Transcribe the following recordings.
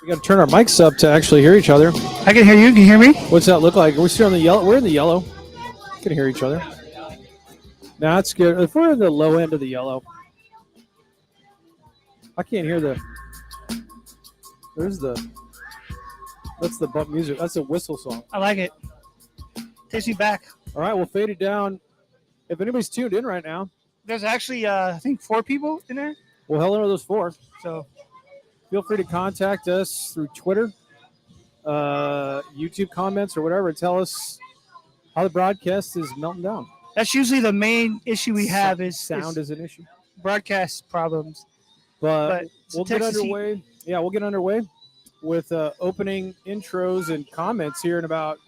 We got to turn our mics up to actually hear each other. I can hear you. Can you hear me? What's that look like? We're still in the yellow. We're in the yellow. We can hear each other. Now that's good. If we're in the low end of the yellow, I can't hear the. There's the. That's the bump music. That's a whistle song. I like it. Takes me back. All right, we'll fade it down. If anybody's tuned in right now, there's actually I think 4 people in there. Well, hello to those 4. So feel free to contact us through Twitter, YouTube comments, or whatever, and tell us how the broadcast is melting down. That's usually the main issue we have is sound is an issue. Broadcast problems. But we'll get underway. Yeah, we'll get underway with opening intros and comments here in probably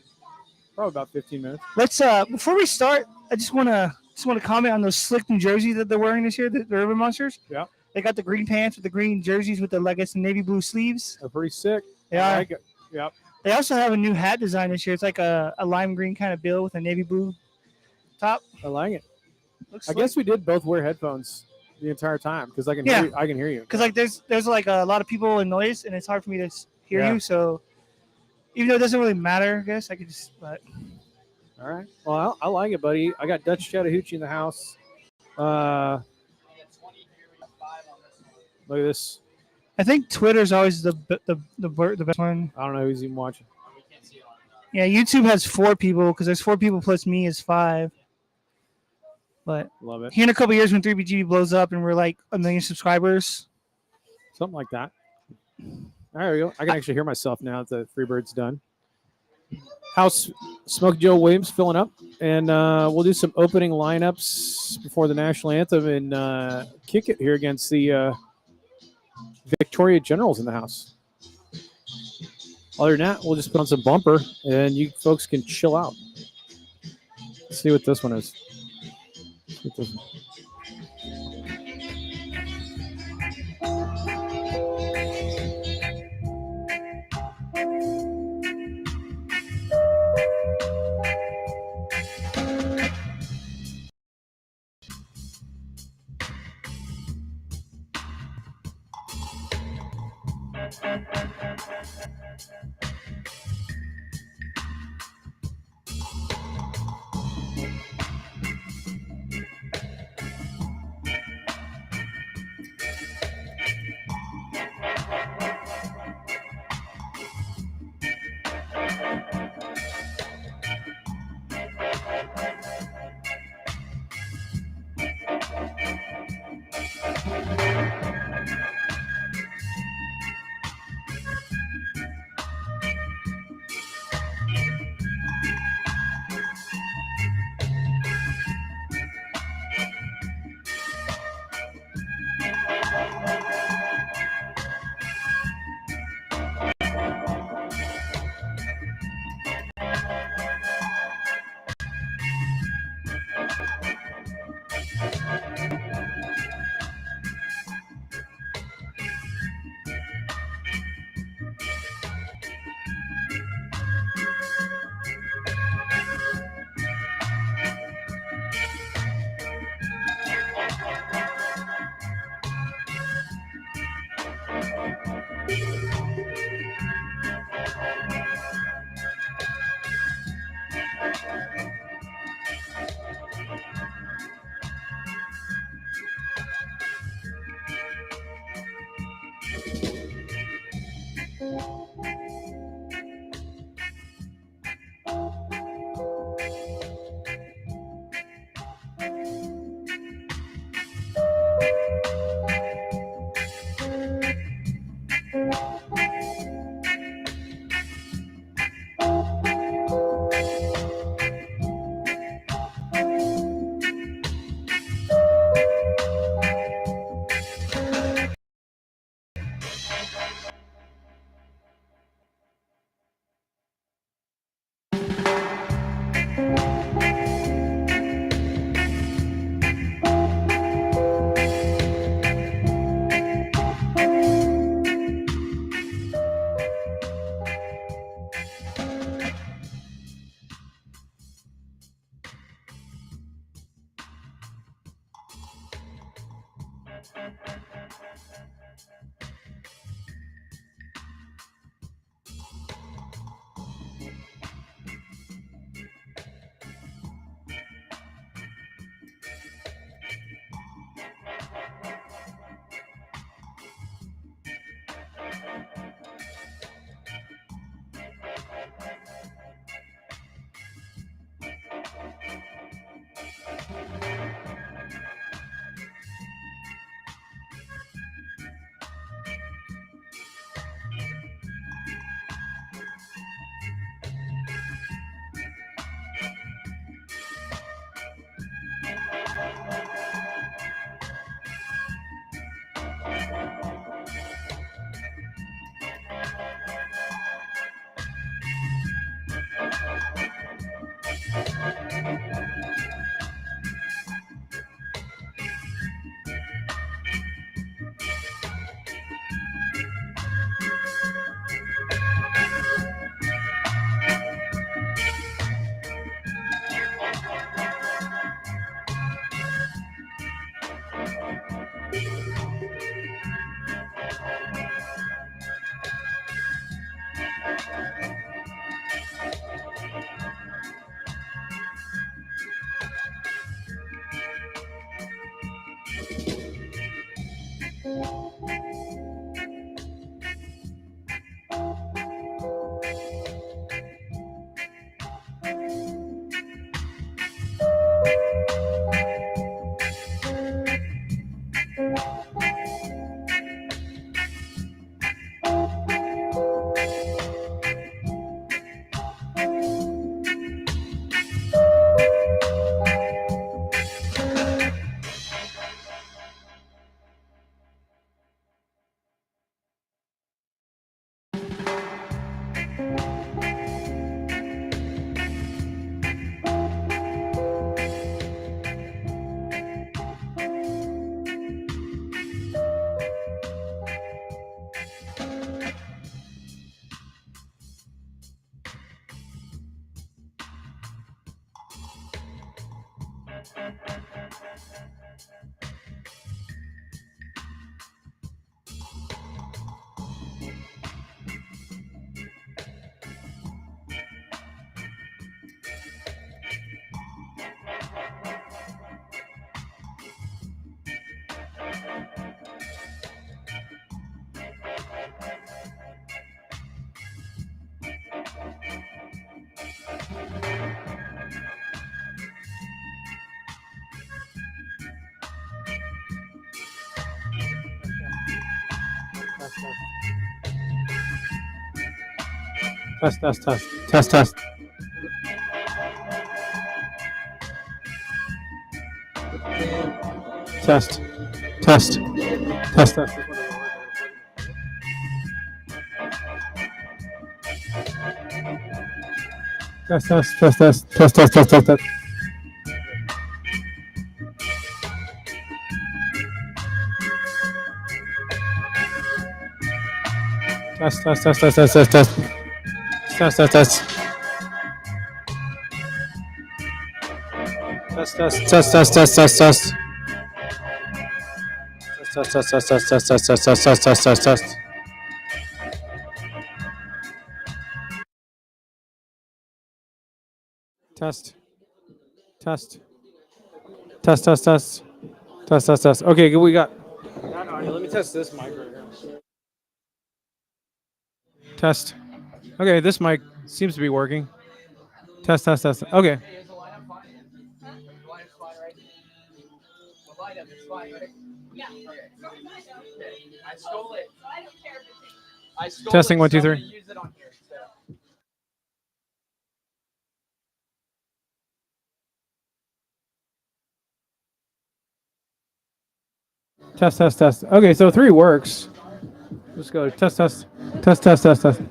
about 15 minutes. Let's before we start, I just want to comment on those slick New Jersey that they're wearing this year, the River Monsters. Yeah. They got the green pants with the green jerseys with the navy blue sleeves. They're pretty sick. Yeah. I like it. Yep. They also have a new hat design this year. It's like a lime green kind of bill with a navy blue top. I like it. Looks I guess we did both wear headphones the entire time because I can hear you. Because like there's like a lot of people and noise, and it's hard for me to hear you. So even though it doesn't really matter, I guess I could just. But all right. Well, I like it, buddy. I got Dutch Chattahoochee in the house. Look at this. I think Twitter's always the best one. I don't know who's even watching. Yeah, YouTube has 4 people because there's 4 people plus me is 5. But love it. Here in a couple years when 3BGB blows up and we're like 1 million subscribers, something like that. There we go. I can actually hear myself now that the Freebird's done. House Smoke Joe Williams filling up, and we'll do some opening lineups before the national anthem and kick it here against the Victoria Generals in the house. Other than that, we'll just put on some bumper, and you folks can chill out. Let's see what this one is. Test, test, test, test, test. Test, test, test, test. Test, test, test, test, test, test, test, test, test. Test, test, test, test, test, test, test. Test, test, test. Test, test, test, test, test, test, test. Test, test, test, test, test, test, test, test, test, test, test, test. Test. Test. Test, test, test. Test, test, test. Okay, good. We got. Let me test this mic right here. Test. Okay, this mic seems to be working. Test, test, test. Okay. Testing 1, 2, 3. Test, test, test. Okay, so 3 works. Let's go. Test, test, test, test, test, test,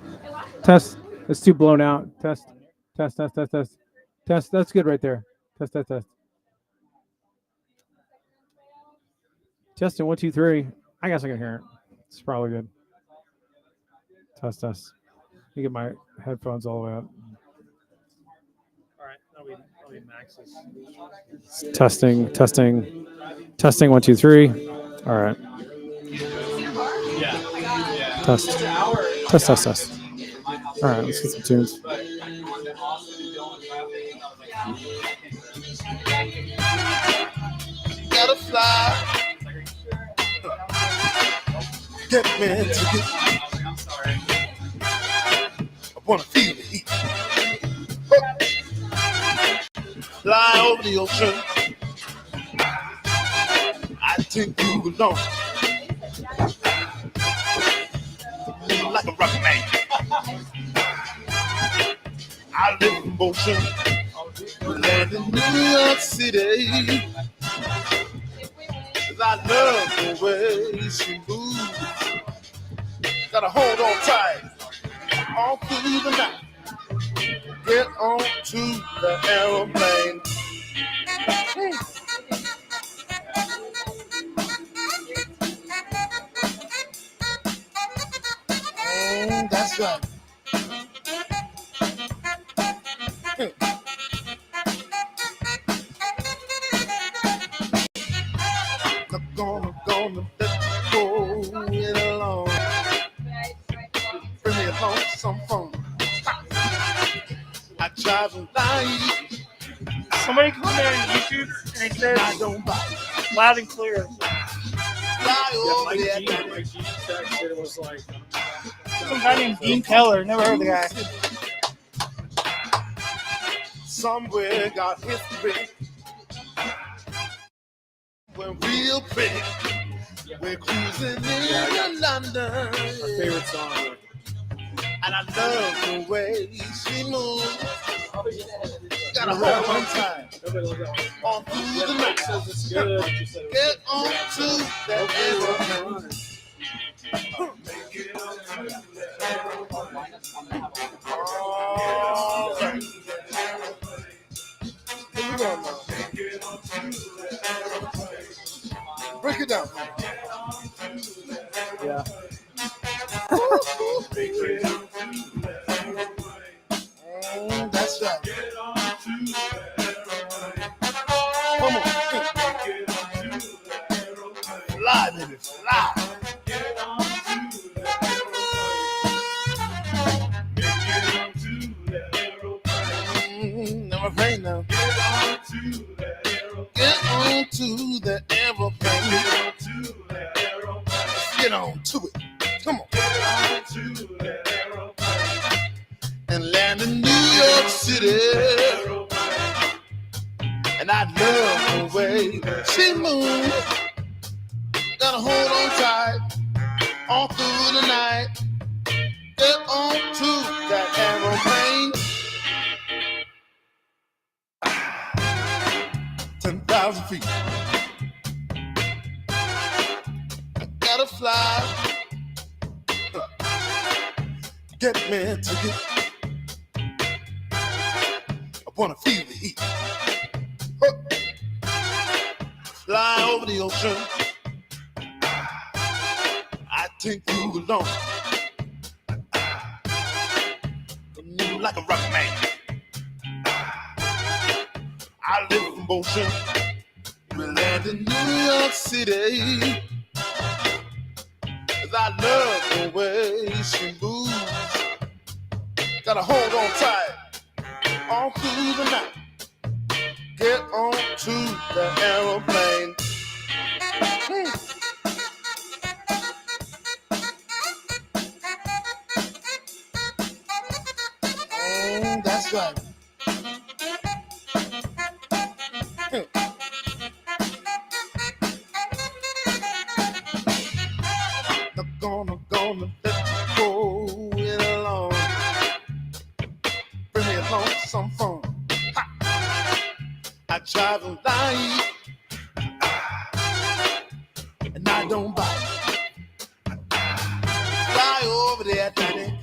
test. It's too blown out. Test, test, test, test, test, test. That's good right there. Test, test, test. Testing 1, 2, 3. I guess I can hear it. It's probably good. Test, test. Let me get my headphones all the way up. All right, that'll be maxes. Testing, testing, testing. 1, 2, 3. All right. Test, test, test, test. All right, let's get some tunes. Gotta fly. Get me to get. I wanna feel the heat. Fly over the ocean. I take you along. Like a rocket man. I live in motion. Land in New York City. 'Cause I love the way she moves. Gotta hold on tight all through the night. Get on to the aeroplane. That's right. Gonna let go it along. Bring me along some fun. I try to lie. Somebody come there on YouTube and it says I don't bite. loud and clear. Fly over there. Mike G texted it was like. Some guy named Dean Keller. Never heard of the guy. Somewhere got history. We're real big. We're cruising in London. My favorite song. And I love the way she moves. Gotta hold on tight. On through the night. Get on to that aeroplane. All right. Here we go now. Break it down. Yeah. That's right. Come on. Fly, baby, fly. Never pain now. Get on to the aeroplane. Get on to it. Come on. And land in New York City. And I love the way she moves. Gotta hold on tight all through the night. Get on to that aeroplane. 10,000 feet. I gotta fly. Get me a ticket. I wanna feel the heat. Fly over the ocean. I take you along. Move like a rocket man. I live in motion. We land in New York City. 'Cause I love the way she moves. Gotta hold on tight all through the night. Get on to the aeroplane. Oh, that's right. I'm gonna let you go it along. Bring me along to some fun. Ha! I travel light and I don't bite. Fly over the Atlantic.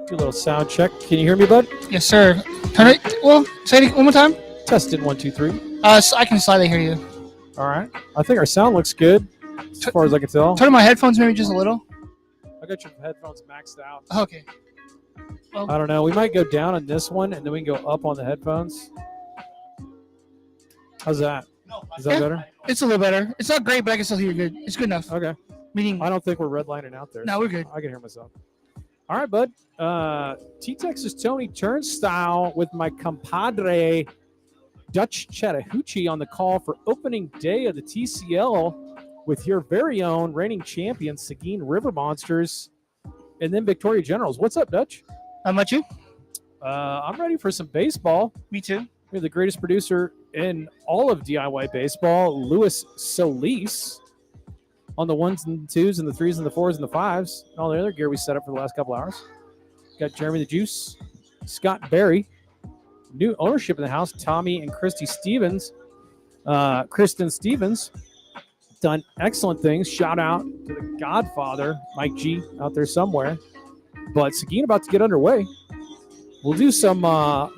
Do a little sound check. Can you hear me, bud? Yes, sir. Turn it. Well, say it one more time. Test it. 1, 2, 3. So I can slightly hear you. All right. I think our sound looks good as far as I can tell. Turn my headphones maybe just a little. I got your headphones maxed out. Okay. Well, I don't know. We might go down on this one, and then we can go up on the headphones. How's that? Is that better? it's a little better. It's not great, but I can still hear you good. It's good enough. Okay. Meaning, I don't think we're redlining out there. no, we're good. I can hear myself. All right, bud. T-Texas Tony Turnstile with my compadre Dutch Chattahoochee on the call for opening day of the TCL with your very own reigning champion Seguin River Monsters and then Victoria Generals. What's up, Dutch? How about you? I'm ready for some baseball. Me too. We have the greatest producer in all of DIY baseball, Louis Solis, on the 1s and 2s and the 3s and the 4s and the 5s and all the other gear we set up for the last couple hours. Got Jeremy the Juice, Scott Berry, new ownership in the house, Tommy and Kristen Stevens, done excellent things. Shout out to the Godfather, Mike G, out there somewhere. But Seguin about to get underway. We'll do some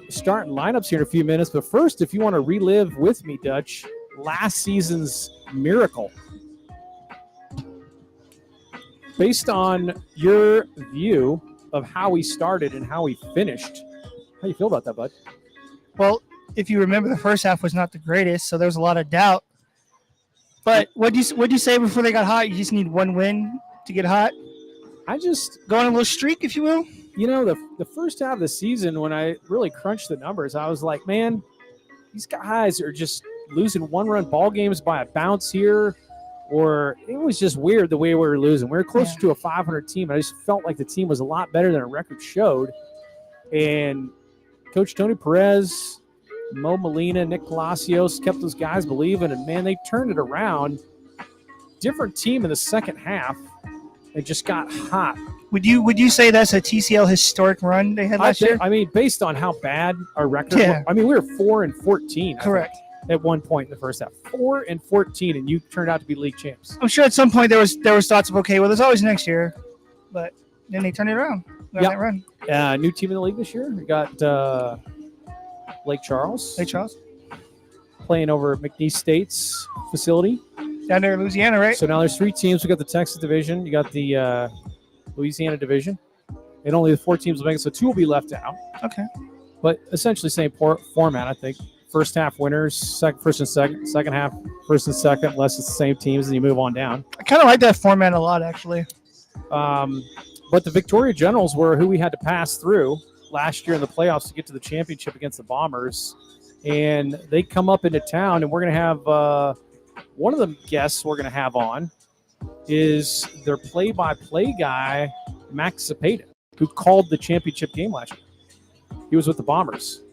starting lineups here in a few minutes. But first, if you want to relive with me, Dutch, last season's miracle. Based on your view of how we started and how we finished, how do you feel about that, bud? Well, if you remember, the first half was not the greatest, so there was a lot of doubt. But what'd you say before they got hot? You just need one win to get hot? I just go on a little streak, if you will. You know, the first half of the season, when I really crunched the numbers, I was like, man, these guys are just losing one-run ball games by a bounce here, or it was just weird the way we were losing. We were closer to a 500 team. I just felt like the team was a lot better than our record showed. And Coach Tony Perez, Mo Molina, Nick Palacios kept those guys believing, and, man, they turned it around. Different team in the second half. It just got hot. Would you say that's a TCL historic run they had last year? I mean, based on how bad our record was, I mean, we were 4-14. Correct. At one point in the first half, 4-14, and you turned out to be league champs. I'm sure at some point there was thoughts of, okay, well, there's always next year, but then they turned it around. That run. New team in the league this year. We got Lake Charles. Lake Charles playing over at McNeese State's facility down there in Louisiana, right? So now there's 3 teams. We got the Texas division. You got the Louisiana division, and only the 4 teams will make it. So 2 will be left out. Okay. But essentially same format, I think. First half winners, first and second. Second half, first and second, unless it's the same teams, and you move on down. I kind of like that format a lot, actually. But the Victoria Generals were who we had to pass through last year in the playoffs to get to the championship against the Bombers. And they come up into town, and we're going to have one of the guests we're going to have on is their play-by-play guy, Max Zapata, who called the championship game last year. He was with the Bombers.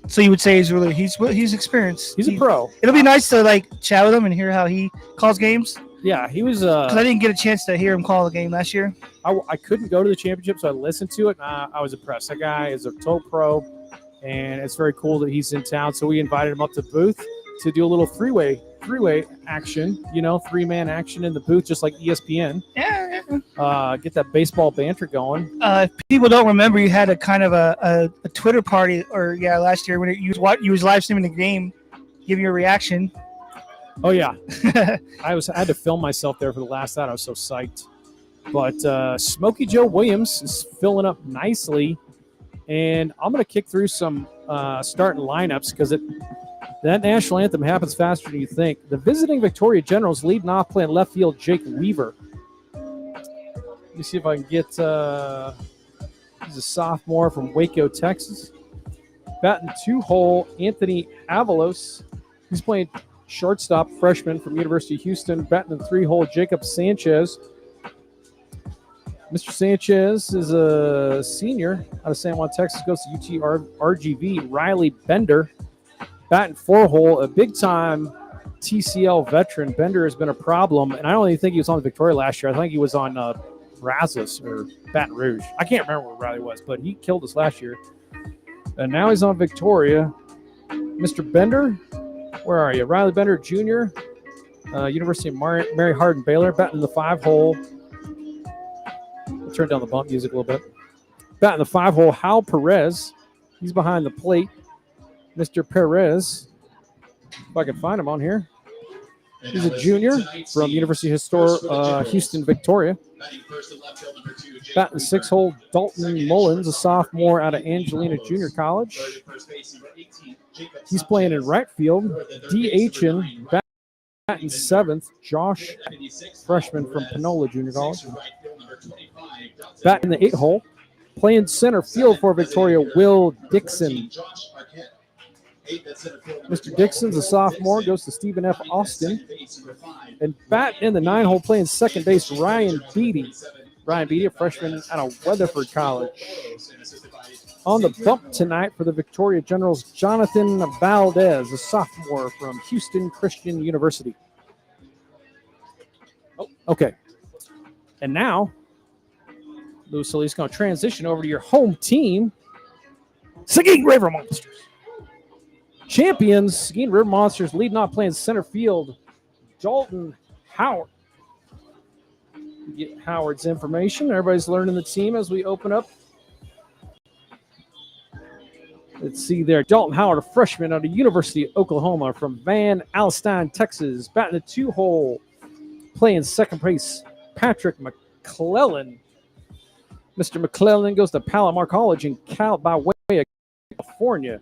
So you would say he's experienced. He's a pro. It'll be nice to chat with him and hear how he calls games. Yeah, he was. Because I didn't get a chance to hear him call the game last year. I couldn't go to the championship, so I listened to it. And I was impressed. That guy is a total pro, and it's very cool that he's in town. So we invited him up to the booth to do a little three-way action. 3-man action in the booth, just like ESPN. Yeah. Get that baseball banter going. If people don't remember, you had a kind of a Twitter party, last year when you was live streaming the game, giving your reaction. Oh yeah, I had to film myself there for the last out. I was so psyched. But Smokey Joe Williams is filling up nicely, and I'm going to kick through some starting lineups because that national anthem happens faster than you think. The visiting Victoria Generals leading off playing left field, Jake Weaver. Let me see if I can get. He's a sophomore from Waco, Texas. Batting 2-hole, Anthony Avalos. He's playing shortstop, freshman from University of Houston. Batting in 3-hole, Jacob Sanchez. Mr. Sanchez is a senior out of San Juan, Texas. Goes to UT RGV. Riley Bender. Batting 4-hole, a big-time TCL veteran. Bender has been a problem, and I don't even think he was on the Victoria last year. I think he was on Brazos or Baton Rouge. I can't remember where Riley was, but he killed us last year. And now he's on Victoria. Mr. Bender, where are you? Riley Bender Jr., University of Mary Hardin Baylor, batting in the 5-hole. I'll turn down the bump music a little bit. Bat in the 5-hole, Hal Perez. He's behind the plate. Mr. Perez. If I can find him on here. He's a junior from University of Houston, Victoria. Bat in the 6-hole, Dalton Mullins, a sophomore out of Angelina Junior College. He's playing in right field. DHing, bat in 7th, Josh, freshman from Panola Junior College. Bat in the 8-hole, playing center field for Victoria, Will Dixon. Mr. Dixon's a sophomore, goes to Stephen F. Austin. And bat in the 9-hole, playing second base, Ryan Beatty. Ryan Beatty, a freshman out of Weatherford College. On the bump tonight for the Victoria Generals, Jonathan Valdez, a sophomore from Houston Christian University. Oh, okay. And now, Louis Solis is going to transition over to your home team, Seguin River Monsters. Champions, Seguin River Monsters leading off playing center field, Dalton Howard. Get Howard's information. Everybody's learning the team as we open up. Let's see there. Dalton Howard, a freshman out of University of Oklahoma from Van Alstyne, Texas. Batting the 2-hole, playing second base, Patrick McClellan. Mr. McClellan goes to Palomar College by way of California.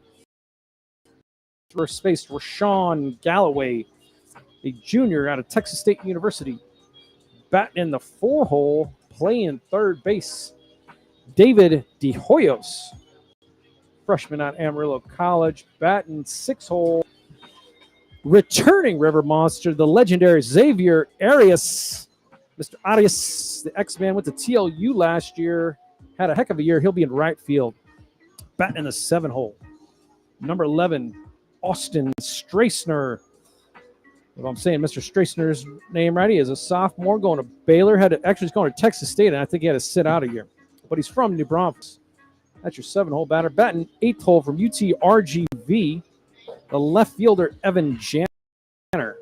First base, Rashawn Galloway, a junior out of Texas State University. Batting in the 4-hole, playing third base, David De Hoyos, freshman at Amarillo College. Batting 6-hole, returning River Monster, the legendary Xavier Arias. Mr. Arias, the X-Man, went to TLU last year, had a heck of a year. He'll be in right field. Batting in the 7-hole, number 11, Austin Strassner. If I'm saying Mr. Strassner's name right, he is a sophomore going to Baylor. He's going to Texas State, and I think he had to sit out a year. But he's from New Braunfels. That's your 7-hole batter. Batting 8th hole from UTRGV, the left fielder Evan Janner.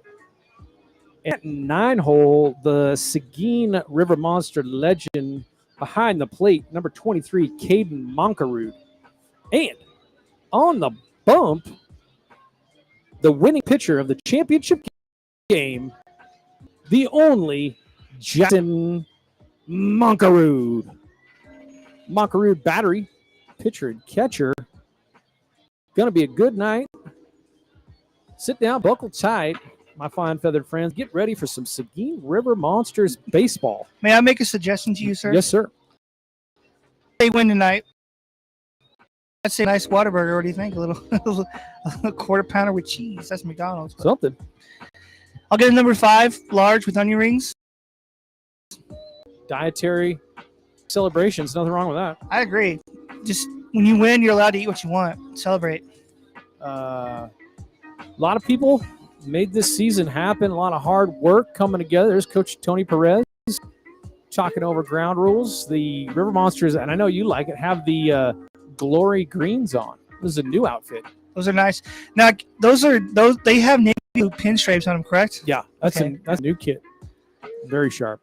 At 9-hole, the Seguin River Monster legend behind the plate, number 23, Caden Monkerud. And on the bump, the winning pitcher of the championship game, the only Jackson Monkerud. Monkerud battery, pitcher and catcher. Going to be a good night. Sit down, buckle tight, my fine feathered friends. Get ready for some Seguin River Monsters baseball. May I make a suggestion to you, sir? Yes, sir. They win tonight. I'd say a nice Whataburger. What do you think? A quarter pounder with cheese. That's McDonald's. But Something. I'll get a number 5, large with onion rings. Dietary celebrations. Nothing wrong with that. I agree. Just when you win, you're allowed to eat what you want. Celebrate. A lot of people made this season happen. A lot of hard work coming together. There's Coach Tony Perez talking over ground rules. The River Monsters, and I know you like it, have the glory greens on. This is a new outfit. Those are nice. Now those they have navy blue pinstripes on them, correct? Yeah, that's Okay. a new kit. Very sharp.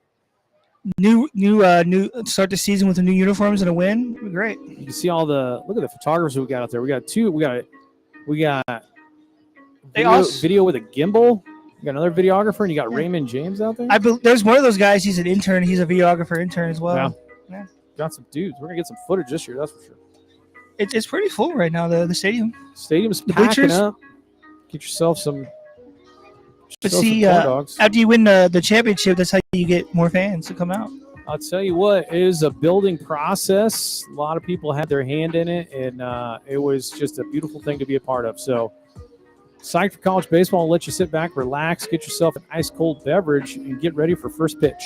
New start the season with the new uniforms and a win. It'd be great. You can see all the look at the photographers we got out there. We got video with a gimbal. You got another videographer, and you got Raymond James out there. There's one of those guys. He's an intern. He's a videographer intern as well. Yeah. Got some dudes. We're gonna get some footage this year. That's for sure. It's pretty full right now. The stadium. Stadium's The packing bleachers? up. Get yourself some. But some see, corn dogs. after you win the championship, that's how you get more fans to come out. I'll tell you what, it is a building process. A lot of people had their hand in it, and it was just a beautiful thing to be a part of. So, psyched for college baseball. I'll let you sit back, relax, get yourself an ice cold beverage, and get ready for first pitch.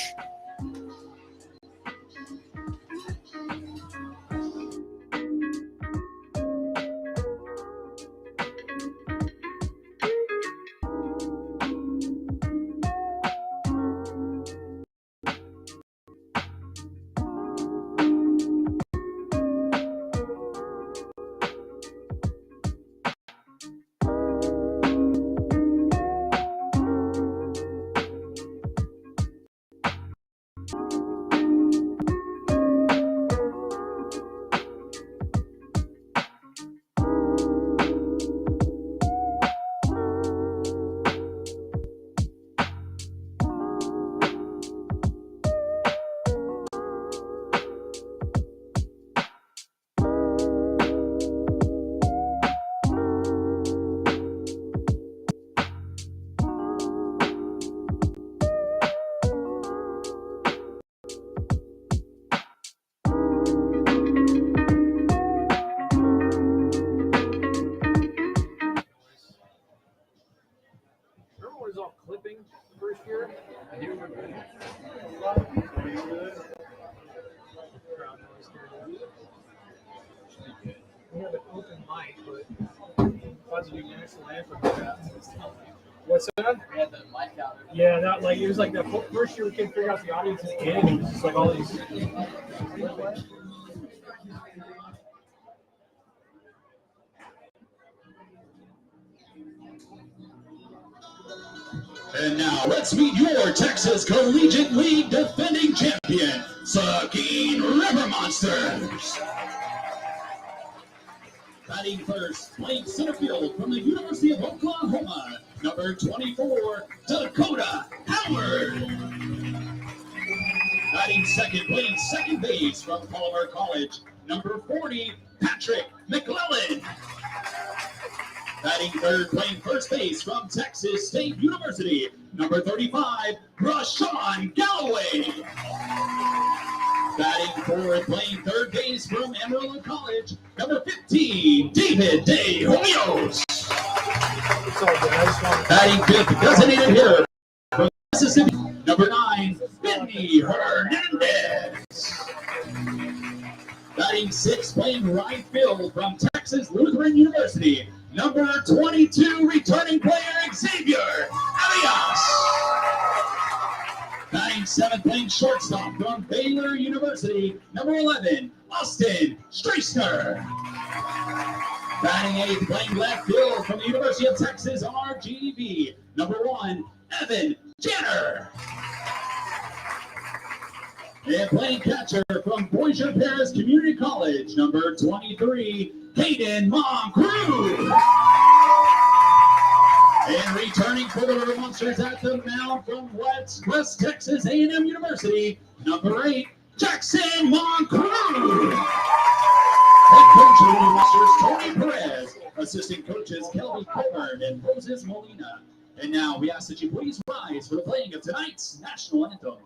have an open mic, but about to do national anthem. What's that? We had the mic out. Yeah, that like it was like the first year we couldn't figure out the audience's game. It was just like all these. And now let's meet your Texas Collegiate League defending champion, Seguin River Monsters. Batting first, playing center field from the University of Oklahoma, number 24, Dakota Howard. Batting second, playing second base from Palmer College, number 40, Patrick McClellan. Batting third, playing first base from Texas State University, number 35, Rashawn Galloway. Batting fourth, playing third base from Amarillo College, number 15, David De Hoyos. Batting fifth, designated hitter from Mississippi, number 9, Benny Hernandez. Batting sixth, playing right field from Texas Lutheran University, number 22, returning player Xavier Arias. Batting seventh, playing shortstop from Baylor University, number 11, Austin Streisner. Batting eighth, playing left field from the University of Texas RGV, number 1, Evan Jenner. And playing catcher from Bossier Paris Community College, number 23, Hayden Moncrief. And returning for the River Monsters at the mound from West Texas A&M University, number 8, Jackson Moncrief. Head coach of the River Monsters, Tony Perez. Assistant coaches, Kelby Coburn and Moses Molina. And now we ask that you please rise for the playing of tonight's national anthem.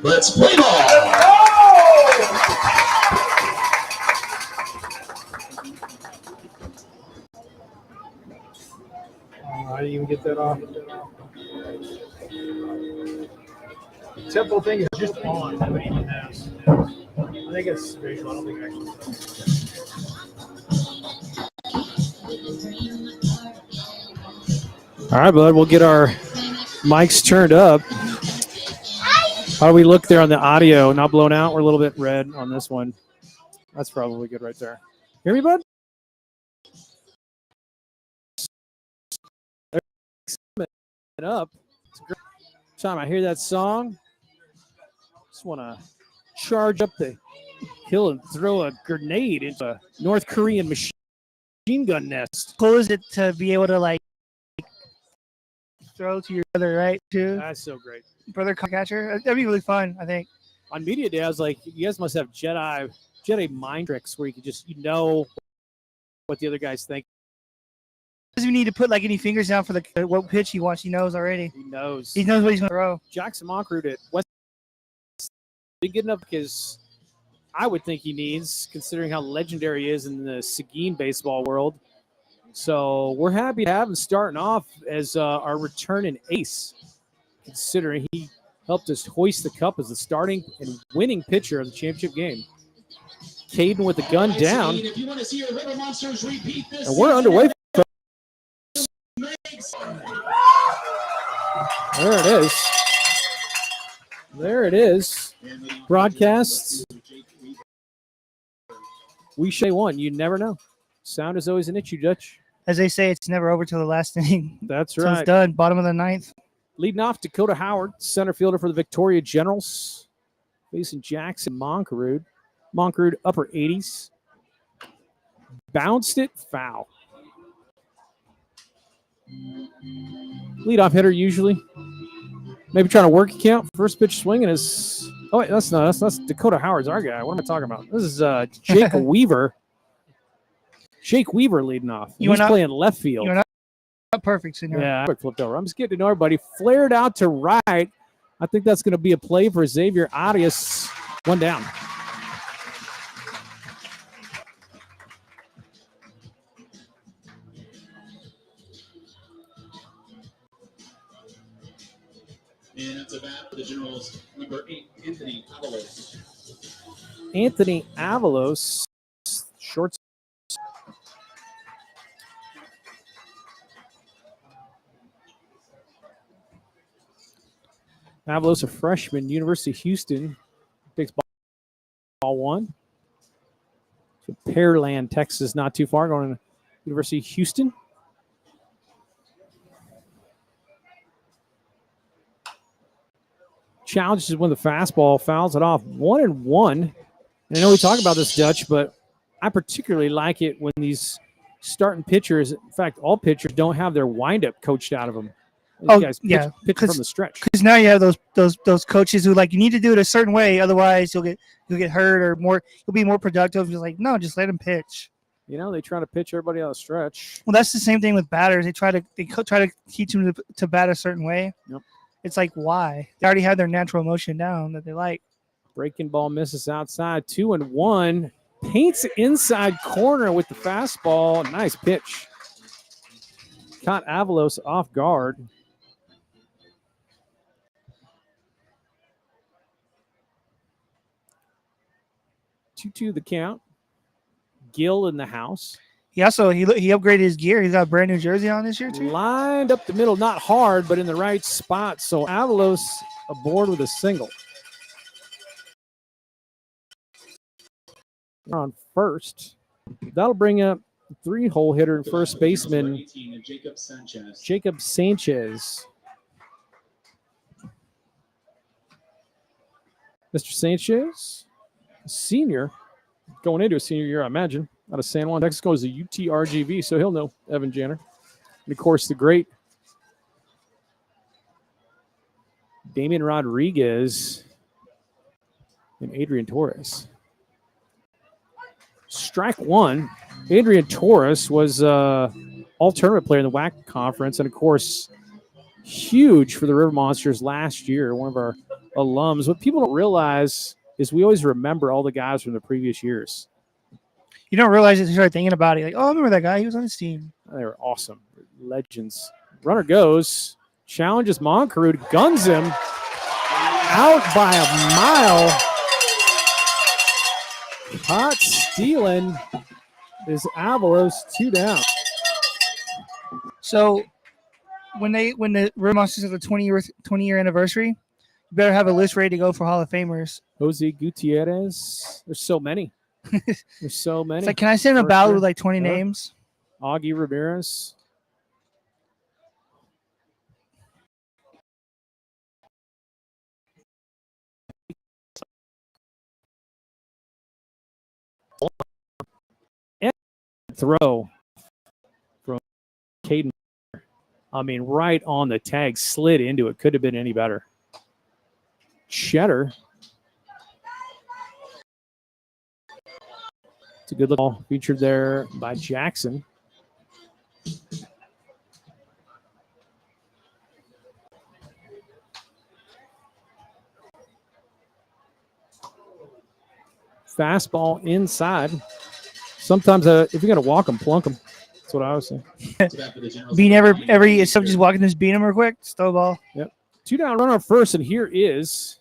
Let's play ball. How do you even get that off? The tempo thing is just on. Nobody even knows. I think it's visual. I don't think actually. All right, bud. We'll get our mics turned up. How do we look there on the audio? Not blown out. We're a little bit red on this one. That's probably good right there. Hear me, bud? It up. It's a great time I hear that song. Just want to charge up the hill and throw a grenade into a North Korean machine gun nest. Cool is it to be able to like throw to your brother, right? Too. That's so great. Brother catcher. That'd be really fun, I think. On media day, I was like, you guys must have Jedi mind tricks where you can just what the other guys think. Doesn't even need to put like any fingers down for the what pitch he wants. He knows already. He knows. He knows what he's going to throw. Jackson Moncrief at West didn't get enough because I would think he needs, considering how legendary he is in the Seguin baseball world. So we're happy to have him starting off as our returning ace, considering he helped us hoist the cup as the starting and winning pitcher of the championship game. Caden with the gun down. If you want to see your River Monsters repeat this And we're underway. There it is. There it is. Broadcasts. We say one. You never know. Sound is always an issue, Dutch. As they say, it's never over till the last inning. That's So right. it's done. Bottom of the ninth. Leading off, Dakota Howard, center fielder for the Victoria Generals, facing Jackson Moncarude. Moncarude, upper 80s. Bounced it, foul. Leadoff hitter usually. Maybe trying to work a count. First pitch swinging is. Oh, wait, that's not us. That's Dakota Howard's our guy. What am I talking about? This is Jake Weaver. Jake Weaver leading off. He's playing left field. You're not perfect, senor. Yeah, quick flipped over. I'm just getting to know everybody. Flared out to right. I think that's going to be a play for Xavier Arias. One down. And it's a bat for the Generals, number 8, Anthony Avalos. Anthony Avalos, short. Avalos, a freshman, University of Houston, takes ball one. So Pearland, Texas, not too far, going to University of Houston. Challenges when the fastball fouls it off 1-1. And I know we talk about this, Dutch, but I particularly like it when these starting pitchers, in fact, all pitchers don't have their windup coached out of them. These guys pitch from the stretch. Because now you have those coaches who you need to do it a certain way, otherwise you'll get hurt or you'll be more productive. You're like, no, just let them pitch. You know, they try to pitch everybody out of stretch. Well, that's the same thing with batters. They try to teach them to bat a certain way. Yep. It's like, why? They already have their natural motion down that they like. Breaking ball misses outside, 2-1. Paints inside corner with the fastball. Nice pitch. Caught Avalos off guard. Two the count. Gill in the house. He upgraded his gear. He's got a brand new jersey on this year too. Lined up the middle, not hard, but in the right spot. So Avalos aboard with a single. On first. That'll bring up three-hole hitter and first baseman Jacob Sanchez. Mr. Sanchez, senior, going into a senior year, I imagine, out of San Juan, Texas, goes to UTRGV, so he'll know Evan Janner. And, of course, the great Damian Rodriguez and Adrian Torres. Strike one. Adrian Torres was all-tournament player in the WAC conference, and, of course, huge for the River Monsters last year, one of our alums. What people don't realize is we always remember all the guys from the previous years. You don't realize it. You start thinking about it. Like, oh, I remember that guy. He was on his team. They were awesome. Legends. Runner goes. Challenges Moncarude. Guns him. Out by a mile. Hot stealing is Avalos, 2 down. So when the River Monsters have the 20-year anniversary, you better have a list ready to go for Hall of Famers. Jose Gutierrez. There's so many. There's so many. It's like, can I send him a ballot with like 20 names? Augie Ramirez. And throw from Caden. I mean, right on the tag, slid into it. Could have been any better. Cheddar. It's a good little ball featured there by Jackson. Fastball inside. Sometimes if you're going to walk them, plunk them. That's what I was saying. Bean every so just walking this bean him real quick. Stow ball. 2 down runner first, and here is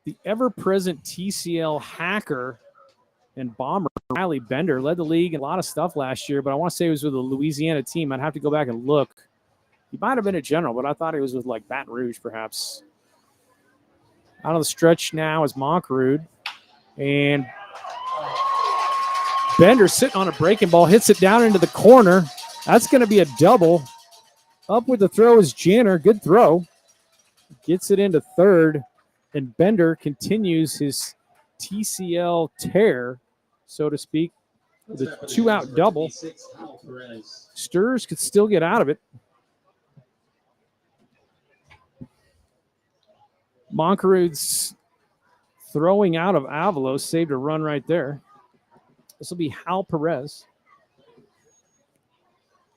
the ever-present TCL hacker and bomber, Riley Bender. Led the league in a lot of stuff last year, but I want to say he was with a Louisiana team. I'd have to go back and look. He might have been a general, but I thought he was with, like, Baton Rouge, perhaps. Out of the stretch now is Monkrud. And Bender sitting on a breaking ball, hits it down into the corner. That's going to be a double. Up with the throw is Janner. Good throw. Gets it into third. And Bender continues his TCL tear, so to speak, with a 2-out double. Sturz could still get out of it. Monkrud's throwing out of Avalos saved a run right there. This will be Hal Perez,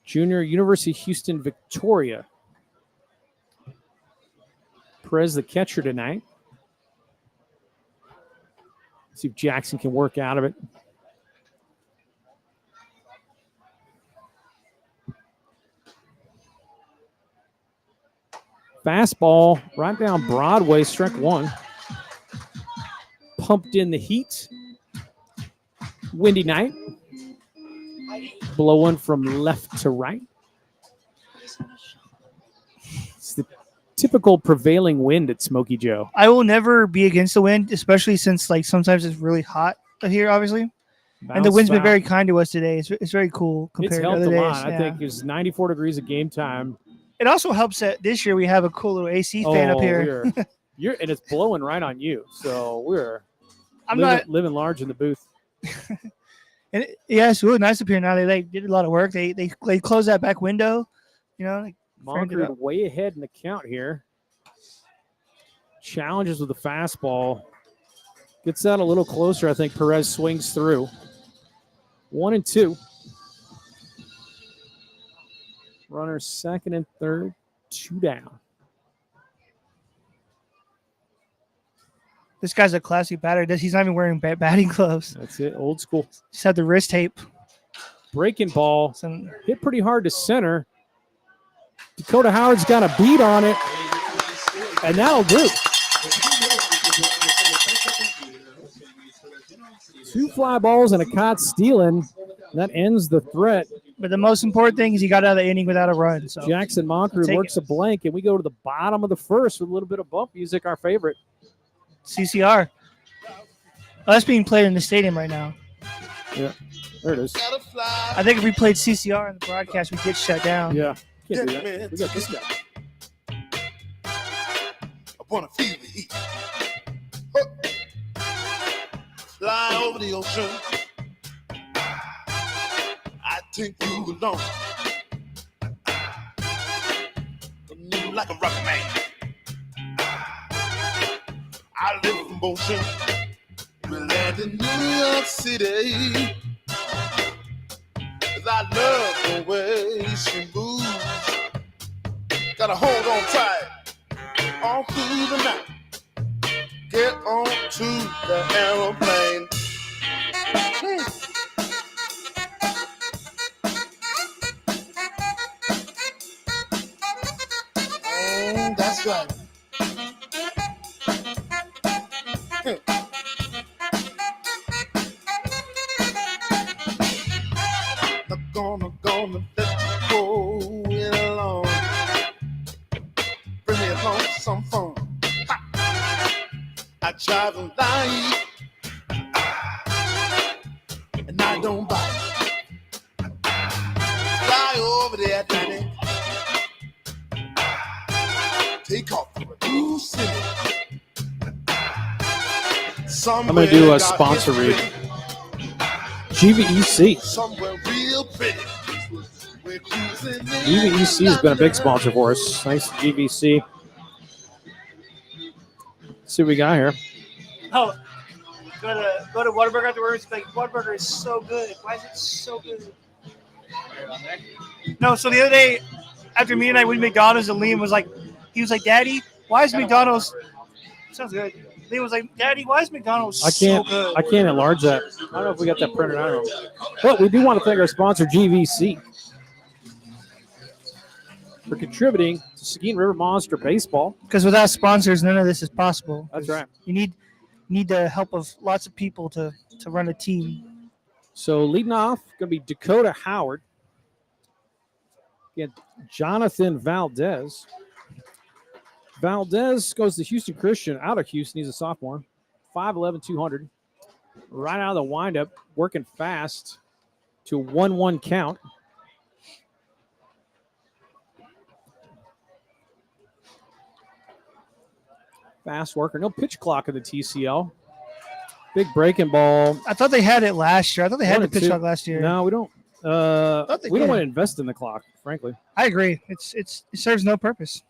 junior, University of Houston, Victoria. Perez, the catcher tonight. See if Jackson can work out of it. Fastball right down Broadway, strike one. Pumped in the heat. Windy night. Blowing from left to right. It's the typical prevailing wind at Smoky Joe. I will never be against the wind, especially since like sometimes it's really hot here, obviously. And the wind's been very kind to us today. It's very cool compared It's to helped other a days. lot. Yeah. I think it was 94 degrees at game time. It also helps that this year we have a cool little AC fan up here. And it's blowing right on you. So we're I'm living large in the booth. And it's really nice up here now. They did a lot of work. They closed that back window. You know, like, Monkrud way ahead in the count here. Challenges with the fastball. Gets that a little closer. I think Perez swings through. 1-2. Runners second and third. 2 down. this guy's a classy batter. He's not even wearing batting gloves. That's it. Old school. Just had the wrist tape. Breaking ball. Hit pretty hard to center. Dakota Howard's got a beat on it. And that'll do. 2 fly balls and a caught stealing. That ends the threat. But the most important thing is he got out of the inning without a run. So Jackson Monkrud works a blank, and we go to the bottom of the first with a little bit of bump music, our favorite. CCR. Oh, that's being played in the stadium right now. Yeah, there it is. I think if we played CCR in the broadcast, we'd get shut down. Yeah, can't do that. We got this guy. I want to feel the heat. Fly over the ocean. I think you alone. You like a rocket man. I live in motion. We land in New York City. 'Cause I love the way she moves. Gotta hold on tight all through the night. Get on to the aeroplane. Oh, that's right. I'm gonna let you go it along. Bring me along for some fun. I travel light and I don't bite. Fly over the Atlantic. Take off for a new city. I'm going to do a sponsor read. GVEC. Somewhere real pretty. GVEC has been a big sponsor for us. Thanks to GVC. Let's see what we got here. Oh, go to Whataburger afterwards. Like, Whataburger is so good. Why is it so good? No, so the other day, after me and I went to McDonald's, and Liam was like, he was like, Daddy, why is McDonald's? Sounds good. They was like, Daddy, why is McDonald's I can't. so good? I can't enlarge that. I don't know if we got that printed. I don't know. But we do want to thank our sponsor, GVC, for contributing to Seguin River Monster Baseball. Because without sponsors, none of this is possible. That's right. You need the help of lots of people to run a team. So leading off, going to be Dakota Howard. Again, Jonathan Valdez. Valdez goes to Houston Christian out of Houston. He's a sophomore. 5'11", 200. Right out of the windup, working fast to 1-1 count. Fast worker. No pitch clock in the TCL. Big breaking ball. I thought they had it last year. I thought they had the pitch clock last year. No, we don't. We don't want to invest in the clock, frankly. I agree. It serves no purpose.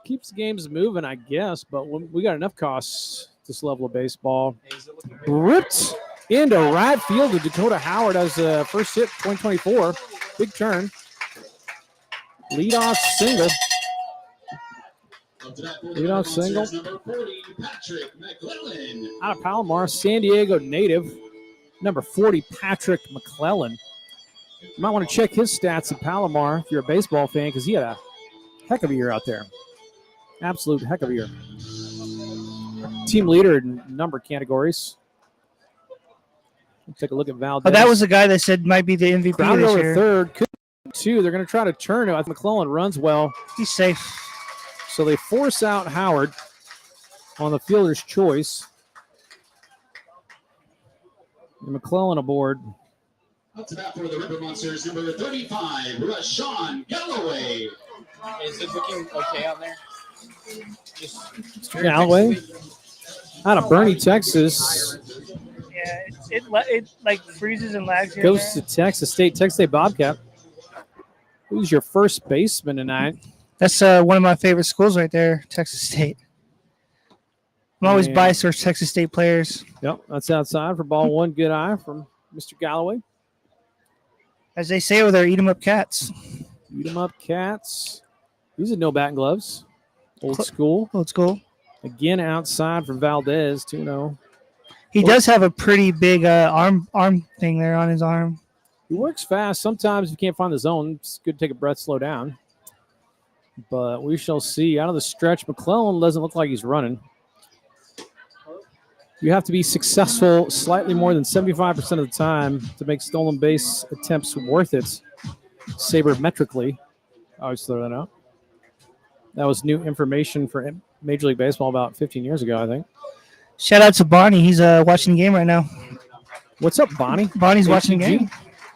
Keeps the games moving, I guess, but we got enough costs this level of baseball. Ripped into right field to Dakota Howard as a first hit 2024. Big turn. Leadoff single. Leadoff single. Number 40, Patrick McClellan. Out of Palomar, San Diego native. Number 40, Patrick McClellan. You might want to check his stats at Palomar if you're a baseball fan, because he had a heck of a year out there. Absolute heck of a year. Team leader in number categories. Let's take a look at Valdez. Oh, that was the guy that said might be the MVP Grounded this over year. third. Could be two. They're going to try to turn it. I think McClellan runs well. He's safe. So they force out Howard on the fielder's choice. And McClellan aboard. Up to bat for the River Monsters, number 35, Rashawn Galloway. Is it looking okay out there? Galloway. Out of Bernie, Texas. Yeah, it like freezes and lags here. Goes to Texas State Bobcat. Who's your first baseman tonight? That's one of my favorite schools right there, Texas State. I'm always Man. biased towards Texas State players. Yep, that's outside for ball one. Good eye from Mr. Galloway. As they say over there, eat 'em up cats. Beat 'em up Cats. These are no batting gloves. Old school. Old school. Again outside for Valdez, 2-0. He does have a pretty big arm thing there on his arm. He works fast. Sometimes if you can't find the zone, it's good to take a breath, slow down. But we shall see. Out of the stretch, McClellan doesn't look like he's running. You have to be successful slightly more than 75% of the time to make stolen base attempts worth it, sabermetrically. I always throw that out. That was new information for Major League Baseball about 15 years ago, I think. Shout out to Bonnie. He's watching the game right now. What's up, Bonnie? Bonnie's watching the game.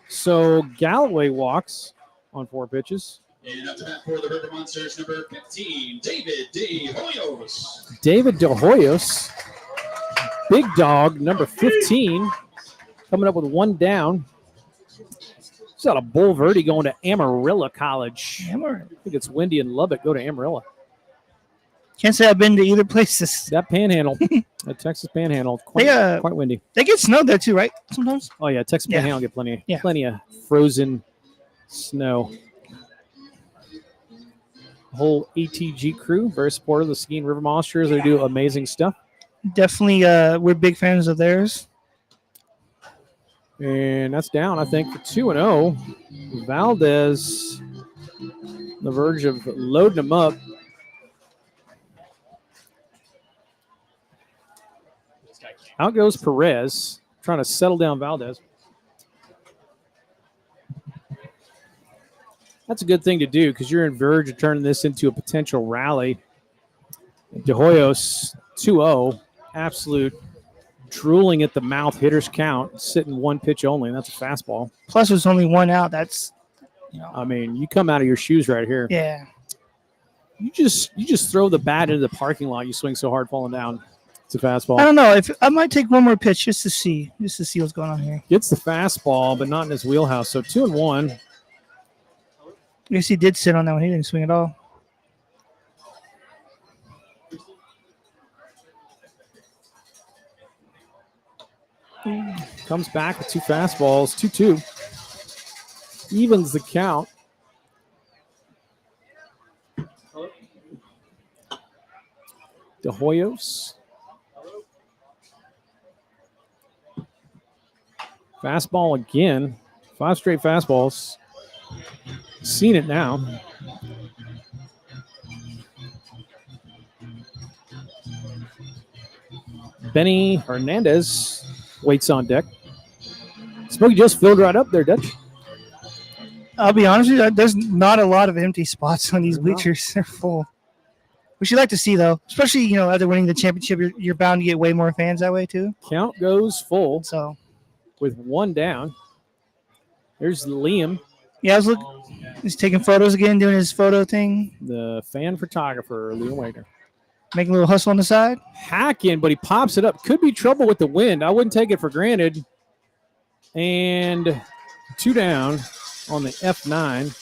So Galloway walks on 4 pitches. And up to bat for the River Monsters, number 15, David De Hoyos. David De Hoyos, big dog, number 15, coming up with 1 down. He's out of Bull Verde going to Amarillo College. I think it's windy in Lubbock. Go to Amarillo. Can't say I've been to either place. That Panhandle, that Texas Panhandle, quite windy. They get snowed there too, right? Sometimes. Oh yeah, Texas Yeah. Panhandle get plenty Yeah. of frozen snow. Whole ATG crew, very supportive of the Seguin River Monsters. They do amazing stuff. Definitely, we're big fans of theirs. And that's down, I think, for 2-0. Valdez on the verge of loading them up. Out goes Perez, trying to settle down Valdez. That's a good thing to do because you're in verge of turning this into a potential rally. De Hoyos, 2-0. Absolute drooling at the mouth hitters count, sitting 1 pitch only, and that's a fastball. Plus, there's only 1 out. That's, I mean, you come out of your shoes right here. yeah. You just throw the bat into the parking lot. You swing so hard falling down. It's a fastball. I don't know if I might take one more pitch just to see what's going on here. Gets the fastball, but not in his wheelhouse. So 2-1. I guess he did sit on that one. He didn't swing at all. Comes back with 2 fastballs, 2-2. Evens the count. De Hoyos Fastball again. 5 straight fastballs. Seen it now. Benny Hernandez waits on deck. Smokey Joe's filled right up there, Dutch. I'll be honest with you, there's not a lot of empty spots on these No. bleachers. They're full. Which you like to see, though. Especially, after winning the championship, you're bound to get way more fans that way, too. Count goes full So, with 1 down. There's Liam, yeah, he's taking photos again, doing his photo thing, the fan photographer, Liam Wagner. making a little hustle on the side. Hacking, but he pops it up. Could be trouble with the wind. I wouldn't take it for granted. And 2 down on the F9.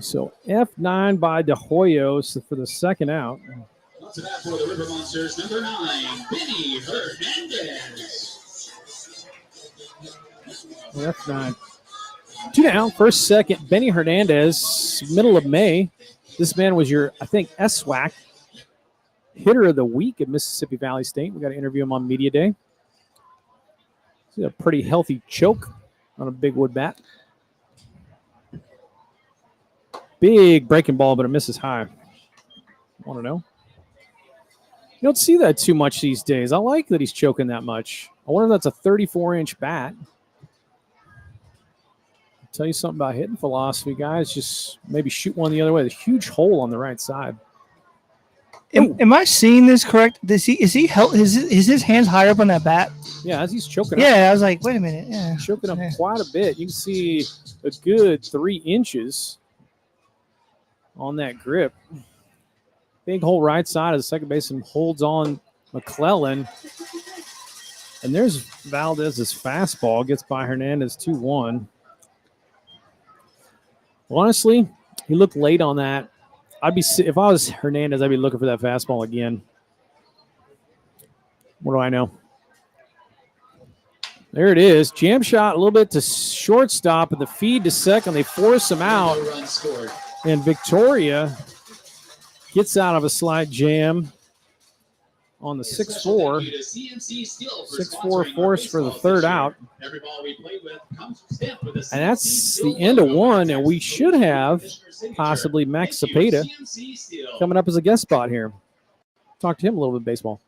So F9 by De Hoyos for the second out. Lots of that for the River Monsters. Number 9, Benny Hernandez. F9. 2 down, first, second. Benny Hernandez, middle of May. This man was your, I think, SWAC hitter of the week at Mississippi Valley State. We got to interview him on Media Day. He's a pretty healthy choke on a big wood bat. Big breaking ball, but it misses high. Want to know? You don't see that too much these days. I like that he's choking that much. I wonder if that's a 34-inch bat. I'll tell you something about hitting philosophy, guys. Just maybe shoot one the other way. There's a huge hole on the right side. Am I seeing this correct? Is his hands higher up on that bat? Yeah, as he's choking up. Yeah, I was like, wait a minute. Yeah. Choking up Yeah. quite a bit. You can see a good 3 inches on that grip. Big hole right side of the second baseman holds on McClellan. And there's Valdez's fastball. Gets by Hernandez 2-1. Honestly, he looked late on that. If I was Hernandez, I'd be looking for that fastball again. What do I know? There it is. Jam shot a little bit to shortstop, and the feed to second. They force him out. No run scored. And Victoria gets out of a slide jam on the 6-4. 6-4 force for the third out. Every ball we play with comes stamped with a And that's the end of 1, and we should have possibly Max Cepeda coming up as a guest spot here. Talk to him a little bit of baseball.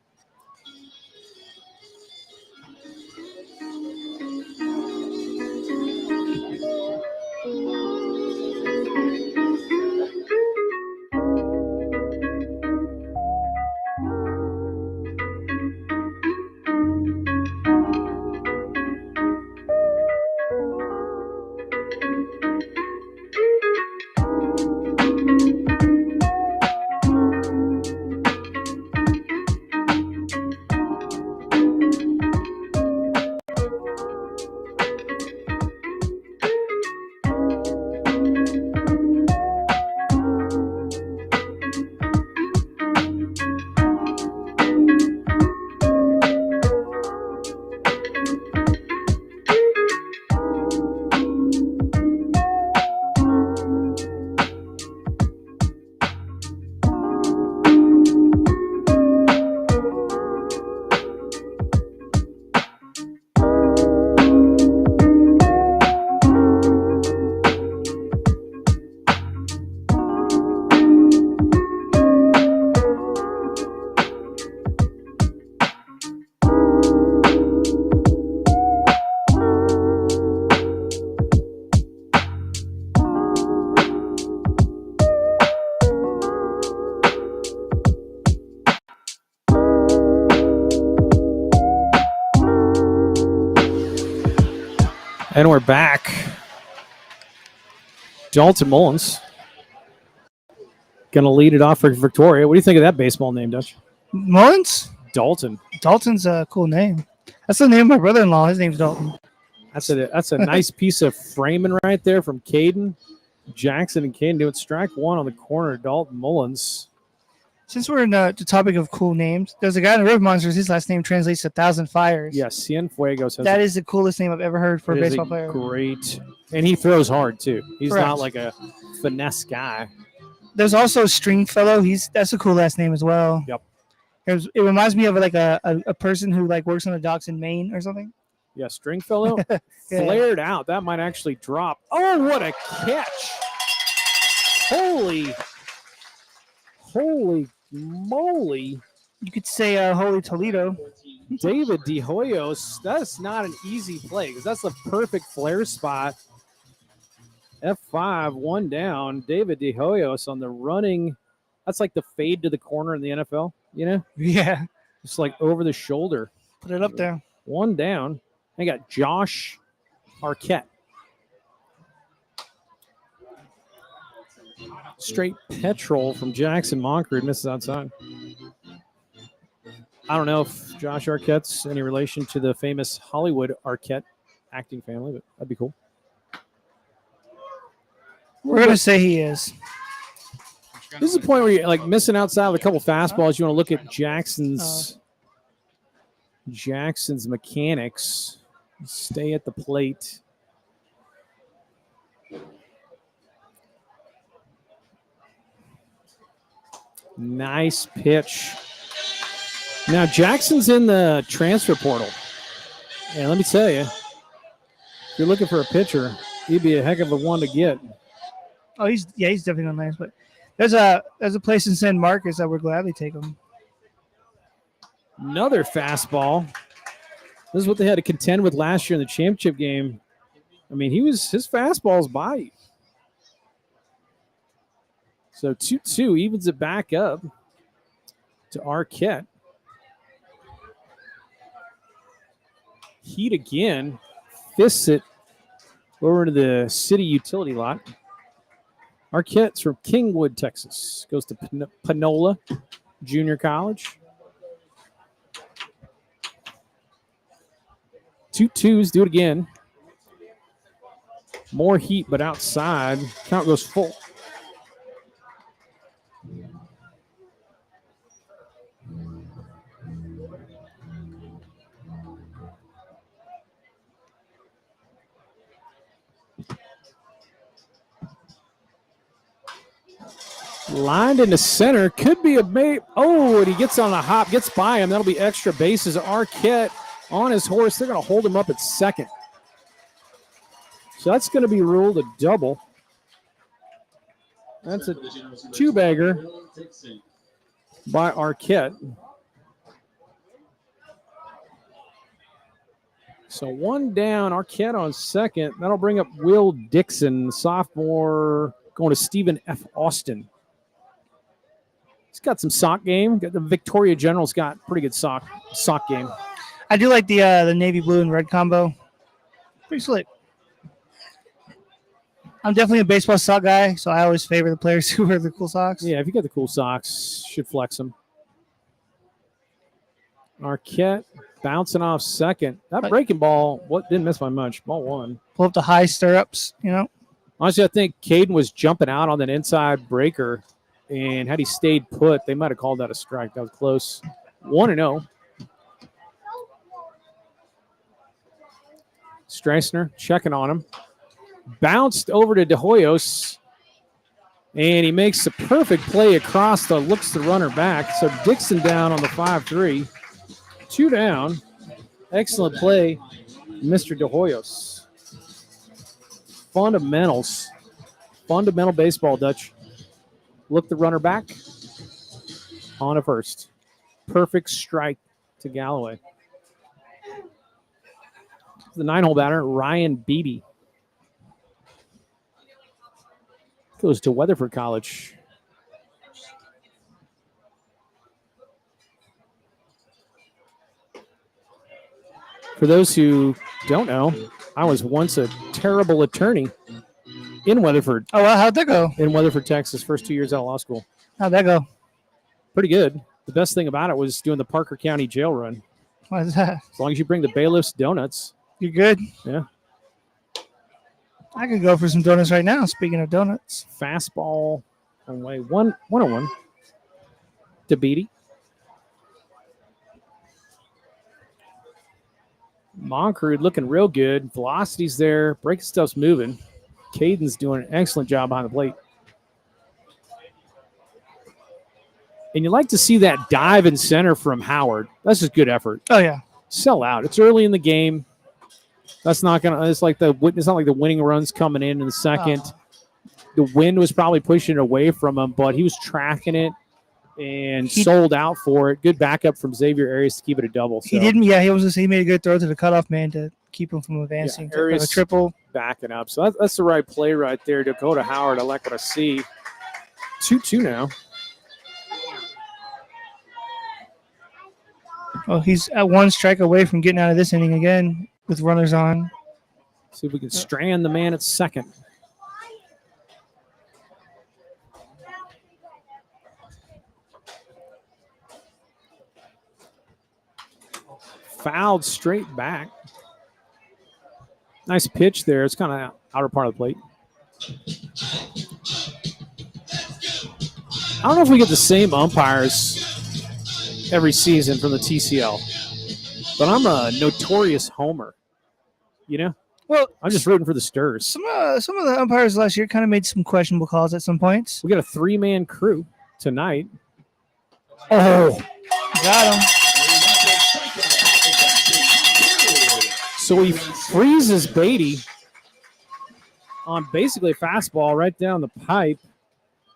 And we're back. Dalton Mullins going to lead it off for Victoria. What do you think of that baseball name, Dutch? Mullins? Dalton. Dalton's a cool name. That's the name of my brother-in-law. His name's Dalton. That's a nice piece of framing right there from Caden. Jackson and Caden doing strike 1 on the corner. Dalton Mullins. Since we're in the topic of cool names, there's a guy in the River Monsters. His last name translates to 1,000 Fires. Yes, Cienfuegos. That is the coolest name I've ever heard for a baseball player. Great. And he throws hard, too. He's Correct. not like a finesse guy. There's also Stringfellow. That's a cool last name as well. Yep. It reminds me of like a person who like works on the docks in Maine or something. Yeah, Stringfellow Yeah. flared out. That might actually drop. Oh, what a catch! Holy moly! You could say Holy Toledo. David De Hoyos. That's not an easy play because that's the perfect flare spot. F5, one down. David De Hoyos on the running. That's like the fade to the corner in the NFL, you know? Yeah. Just like over the shoulder. Put it up there. One down. I got Josh Arquette. Straight petrol from Jackson Moncrew misses outside. I don't know if Josh Arquette's any relation to the famous Hollywood Arquette acting family, but that'd be cool. We're going to say he is. This is the point where you're like missing outside of a couple fastballs. You want to look at Jackson's mechanics. Stay at the plate. Nice pitch. Now Jackson's in the transfer portal. And let me tell you, if you're looking for a pitcher, he'd be a heck of a one to get. Oh, he's definitely not nice, but there's a place in San Marcos that would gladly take him. Another fastball. This is what they had to contend with last year in the championship game. I mean, his fastball's by. So 2-2 evens it back up to Arquette. Heat again, fists it over to the city utility lot. Arquette's from Kingwood, Texas. Goes to Panola Junior College. 2-2s, do it again. More heat, but outside. Count goes full. Lined into center. Could be a mate. Oh, and he gets on a hop, gets by him. That'll be extra bases. Arquette on his horse. They're going to hold him up at second. So that's going to be ruled a double. That's a two-bagger by Arquette. So one down, Arquette on second. That'll bring up Will Dixon, sophomore, going to Stephen F. Austin. He's got some sock game. The Victoria General's got pretty good sock game. I do like the navy blue and red combo. Pretty slick. I'm definitely a baseball sock guy, so I always favor the players who wear the cool socks. Yeah, if you got the cool socks, should flex them. Arquette bouncing off second. That breaking ball didn't miss by much. Ball one. Pull up the high stirrups, you know. Honestly, I think Caden was jumping out on that inside breaker, and had he stayed put, they might have called that a strike. That was close. 1-0. Streisner checking on him. Bounced over to De Hoyos, and he makes a perfect play across looks the runner back. So Dixon down on the 5-3. 2 down. Excellent play, Mr. De Hoyos. Fundamentals. Fundamental baseball, Dutch. Look the runner back on a first. Perfect strike to Galloway. The 9-hole batter, Ryan Beebe. Goes to Weatherford College. For those who don't know, I was once a terrible attorney in Weatherford. Oh, well, how'd that go? In Weatherford, Texas, first 2 years out of law school. How'd that go? Pretty good. The best thing about it was doing the Parker County jail run. What is that? As long as you bring the bailiff's donuts. You good? Yeah. I could go for some donuts right now, speaking of donuts. Fastball on way 101 to Beatty. Moncrew looking real good. Velocity's there. Breaking stuff's moving. Caden's doing an excellent job behind the plate. And you like to see that dive in center from Howard. That's just good effort. Oh yeah. Sell out. It's early in the game. That's not gonna. It's like it's not like the winning run's coming in the second. The wind was probably pushing it away from him, but he was tracking it and sold out for it. Good backup from Xavier Arias to keep it a double. So. He didn't. Yeah, he made a good throw to the cutoff man to keep him from advancing. Yeah, Arias a triple. Backing up. So that's the right play right there. Dakota Howard. I like what I see. 2-2 now. Oh, he's at one strike away from getting out of this inning again with runners on. See if we can strand the man at second. Fouled straight back. Nice pitch there. It's kind of outer part of the plate. I don't know if we get the same umpires every season from the TCL, but I'm a notorious homer. You know? Well, I'm just rooting for the Stirs. Some of the umpires last year kind of made some questionable calls at some points. We got a 3-man crew tonight. Oh, got him. So he freezes Beatty on basically a fastball right down the pipe,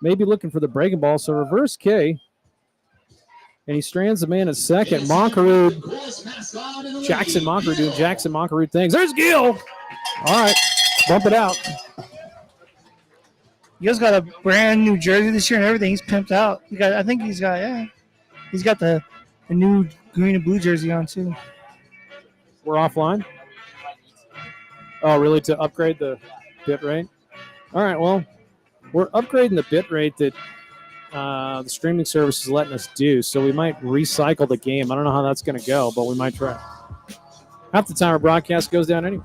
maybe looking for the breaking ball. So reverse K. And he strands the man at second. Moncaroo, Jackson Moncaroo doing Jackson Moncaroo things. There's Gill. All right, bump it out. Gil's got a brand new jersey this year and everything. He's pimped out. He's got the new green and blue jersey on too. We're offline. Oh, really? To upgrade the bit rate? All right. Well, we're upgrading the bit rate that the streaming service is letting us do. So we might recycle the game. I don't know how that's going to go, but we might try. Half the time our broadcast goes down anyway.